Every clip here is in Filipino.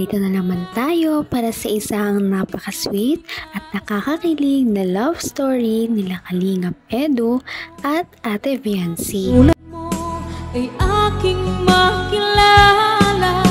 Narito na naman tayo para sa isang napaka-sweet at nakakakilig na love story nila Kalingap Edu at Ate Viancy. Tulad mo ay aking makilala.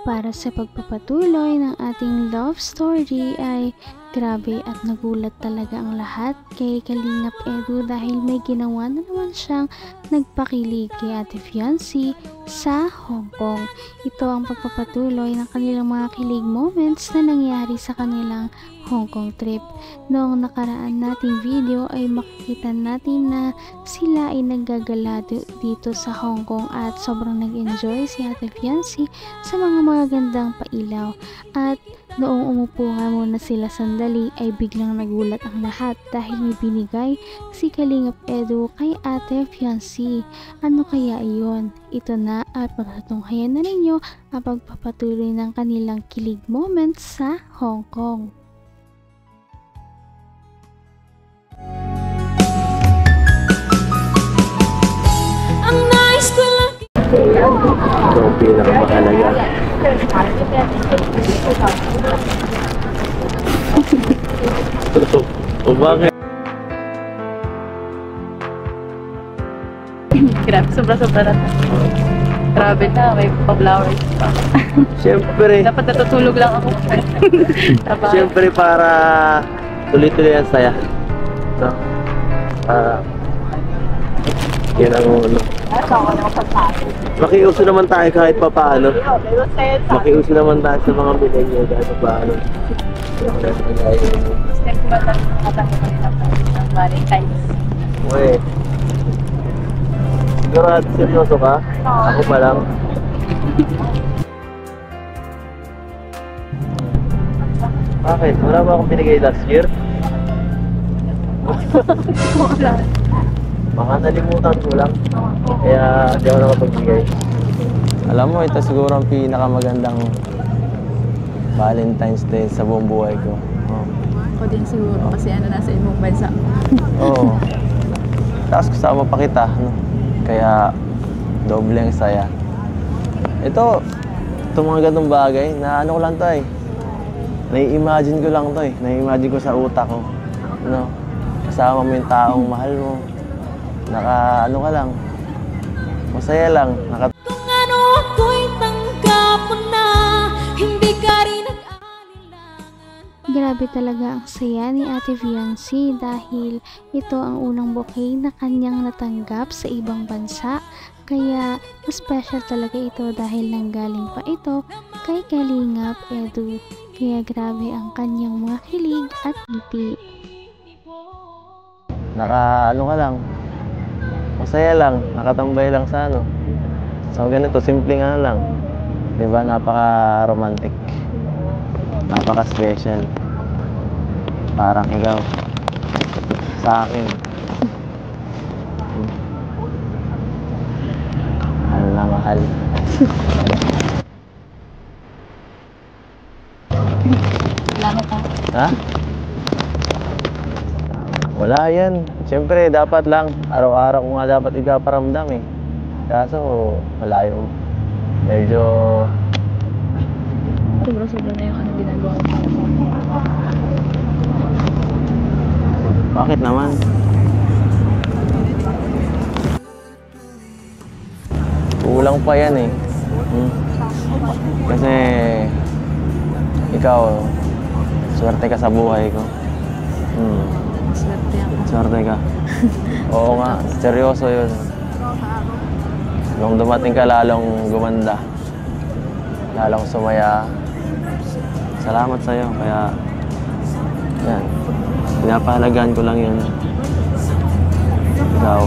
Para sa pagpapatuloy ng ating love story ay grabe at nagulat talaga ang lahat kay Kalingap Edu dahil may ginawa na naman siyang nagpakilig kay Ate Viancy sa Hong Kong. Ito ang pagpapatuloy ng kanilang mga kilig moments na nangyari sa kanilang Hong Kong trip. Noong nakaraan nating video ay makikita natin na sila ay naggagala dito sa Hong Kong at sobrang nag-enjoy si Ate Viancy sa mga magagandang pailaw. At noong umupo nga muna sila sandali ay biglang nagulat ang lahat dahil may binigay si Kalingap Edu kay Ate Viancy. Ano kaya iyon? Ito na at pagtatunghayan na ninyo ang pagpapatuloy ng kanilang kilig moments sa Hong Kong. Ang nice ko lang. Ito ang pinakamahalaga. O bakit? Grabe, sobra-sobra na. Grabe na, may pa-flowers pa. Siyempre. Dapat natutulog lang ako. Siyempre para tuloy-tuloy ang saya. No? Yan ang ulo. Makiuso naman tayo kahit pa paano. Makiuso naman tayo sa mga millennial kahit pa paano. Step ko ba tayo ng Valentine's? Uy. Sigurado seryoso ka? Ako pa lang. Bakit? Wala ba akong binigay last year? Wala. Baka nalimutan ko lang. Kaya di ako nakapagbigay. Alam mo, ito siguro ang pinakamagandang Valentine's Day sa buong buhay ko. Ako din siguro kasi nasa ibang bansa. Oo. Tapos kasama pa kita, no? Kaya doble ang saya. Itong mga ganung bagay na ano ko lang to eh. Nai-imagine ko lang to eh. Nai-imagine ko sa utak ko. No? Kasama mo yung taong mahal mo. Ano ka lang. Masaya lang. Kung ano ako'y tanggap mo na, hindi ka rin nag-aalilangan. Grabe talaga ang saya ni Ate Viancy dahil ito ang unang bouquet na kanyang natanggap sa ibang bansa. Kaya special talaga ito dahil nanggaling pa ito kay Kalingap Edu. Kaya grabe ang kanyang mga kilig at ngiti. Ano ka lang. Masaya lang. Nakatambay lang sa ano. So ganito, simpleng ano lang. Diba? Napaka-romantic. Napaka-special. Parang ikaw sa akin. Mahal na mahal. Salamat ha. Ha? Wala yan. Siyempre, dapat lang. Araw-araw ko nga dapat ikaparamdam eh. Kaso, malayo. Medyo... Sobra-sobra na yung ginagawa ko. Bakit naman? Kulang pa yan eh. Kasi ikaw, swerte ka sa buhay ko. Swerte ako. Swerte ka. Oo nga, seryoso yun. Nung dumating ka lalong gumanda. Lalong sumaya. Salamat sa'yo. Kaya, yan. Pinapahalagaan ko lang yun. Ikaw.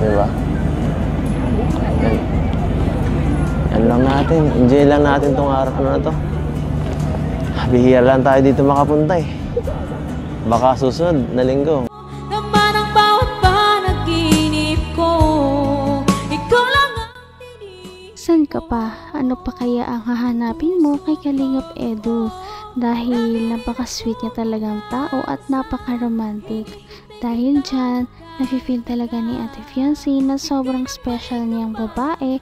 Diba? Yan. Yan lang natin. Enjoy lang natin itong araw na to. Bihira lang tayo dito makapunta eh. Baka susunod na linggo. Naman ang bawat panaginip ko, ikaw lang ang tinig. San ka pa? Ano pa kaya ang hahanapin mo kay Kalingap Edu? Dahil napaka-sweet niya talagang tao at napaka-romantic. Dahil dyan, nafe-feel talaga ni Ate Viancy na sobrang special niyang babae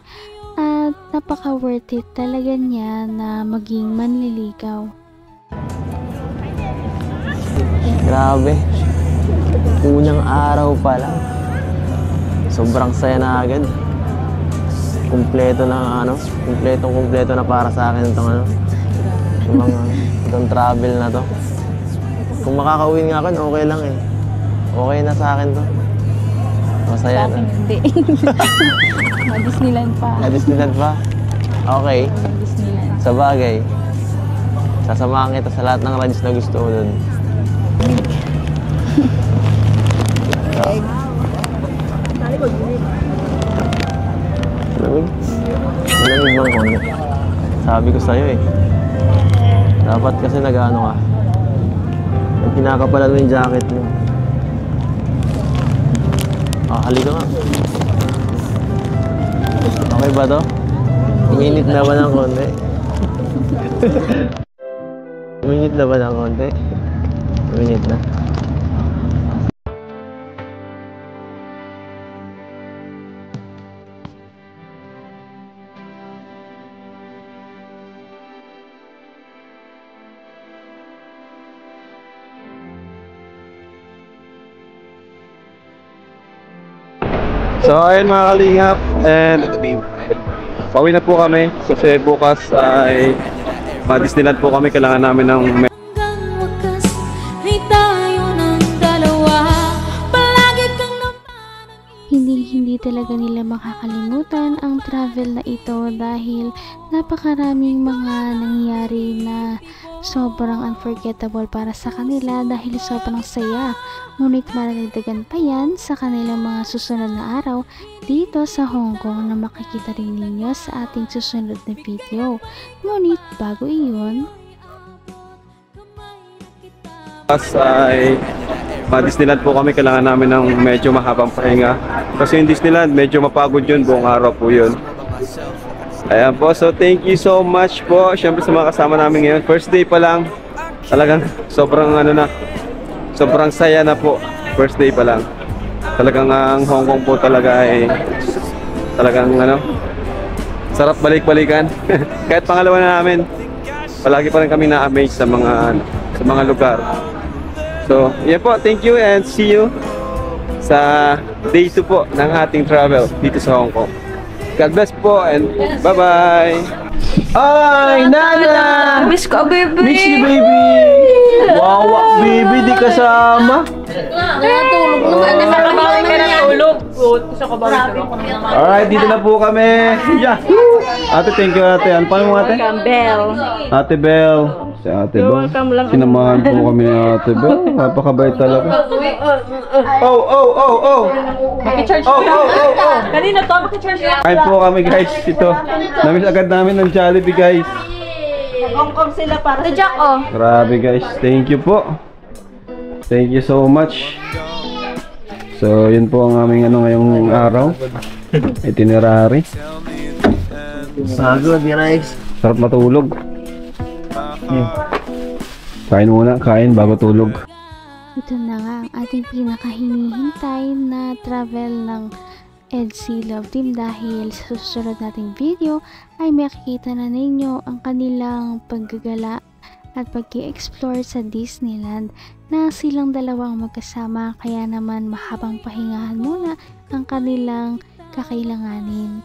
at napaka-worth it talaga niya na maging manliligaw. Grabe. Unang araw pa lang. Sobrang saya na agad. Kumpleto na kumpleto na para sa akin itong travel na to. Kung makakauwi nga ako, okay lang eh. Okay na sa akin to. Masaya na. Hindi. Disneyland pa. Disneyland pa? Okay. Disneyland. Sa bagay. Sasamahan kita sa lahat ng rides na gusto mo dun. Malamig. Malamig lang konti. Sabi ko sa'yo eh. Dapat kasi nag-ano ka. Pinakapalan mo yung jacket mo. Halika nga. Okay ba to? Uminit na ba ng konti? Uminit na ba ng konti? Uminit na. So ayun mga kalingap, and pauwi na po kami kasi bukas ay Disneyland po kami. Kailangan namin ng Hanggang wakas ay tayo ng dalawa. Palagi kang naman. Hindi talaga nila makakalimutan ang travel na ito dahil napakaraming mga nangyayari na sobrang unforgettable para sa kanila dahil sobrang saya. Ngunit maragdagan pa yan sa kanilang mga susunod na araw dito sa Hong Kong na makikita rin ninyo sa ating susunod na video. Ngunit bago iyon, bukas ay Disneyland po kami. Kailangan namin ng medyo mahabang pahinga kasi yung Disneyland medyo mapagod yun, buong araw po yun. Ayan po, so thank you so much po syempre sa mga kasama namin ngayon. First day pa lang, talagang sobrang saya na po. First day pa lang. Talagang ang Hong Kong po talaga ay talagang sarap balik-balikan. Kahit pangalawa na namin, palagi pa rin kami na-amaze sa mga lugar. So, yan po, thank you and see you sa day 2 po ng ating travel dito sa Hong Kong. God bless po and bye-bye! Ay, Nana! Miss ko, baby! Miss you, baby! Wawa, baby, di kasama. Nakakabawi ka ng tulog. Gusto ko ba? Alright, dito na po kami. Yeah. Ate, thank you ate. Ano pa mo ate? Campbell. Ate Bell. Si Ate Bell. Sinamahan po kami ni Ate Bell. Napakabait talaga. Oh. Maki-charge Oh. Kanina to, maki-charge ka. Kain po kami guys. Ito. Namiss agad namin ng Jollibee guys. Hongkong sila para sa Jack, oh. Grabe guys. Thank you po. Thank you so much. So, yun po ang aming ngayong araw. Itinerary. Pagod, guys. Sarap matulog. Kain muna, bago tulog. ito na nga ang ating pinakahinihintay na travel ng EDC Love Team dahil sa susunod nating video ay makikita na ninyo ang kanilang paggagala at pag-i-explore sa Disneyland na silang dalawang magkasama, kaya naman mahabang pahingahan muna ang kanilang kakailanganin.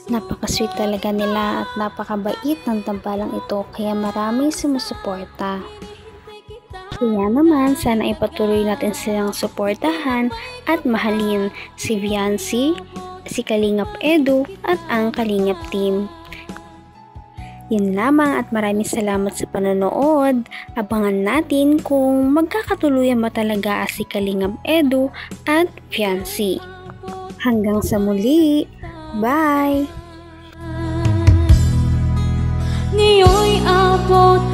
Napaka-sweet talaga nila at napakabait ng tambalang ito, kaya maraming sumusuporta. Kaya naman, sana ipatuloy natin silang suportahan at mahalin si Viancy, si Kalingap Edu at ang Kalingap Team. Yun lamang at maraming salamat sa panonood. Abangan natin kung magkakatuluyan ba talaga si Kalingap Edu at Viancy. Hanggang sa muli! Bye! Ngayon'y abot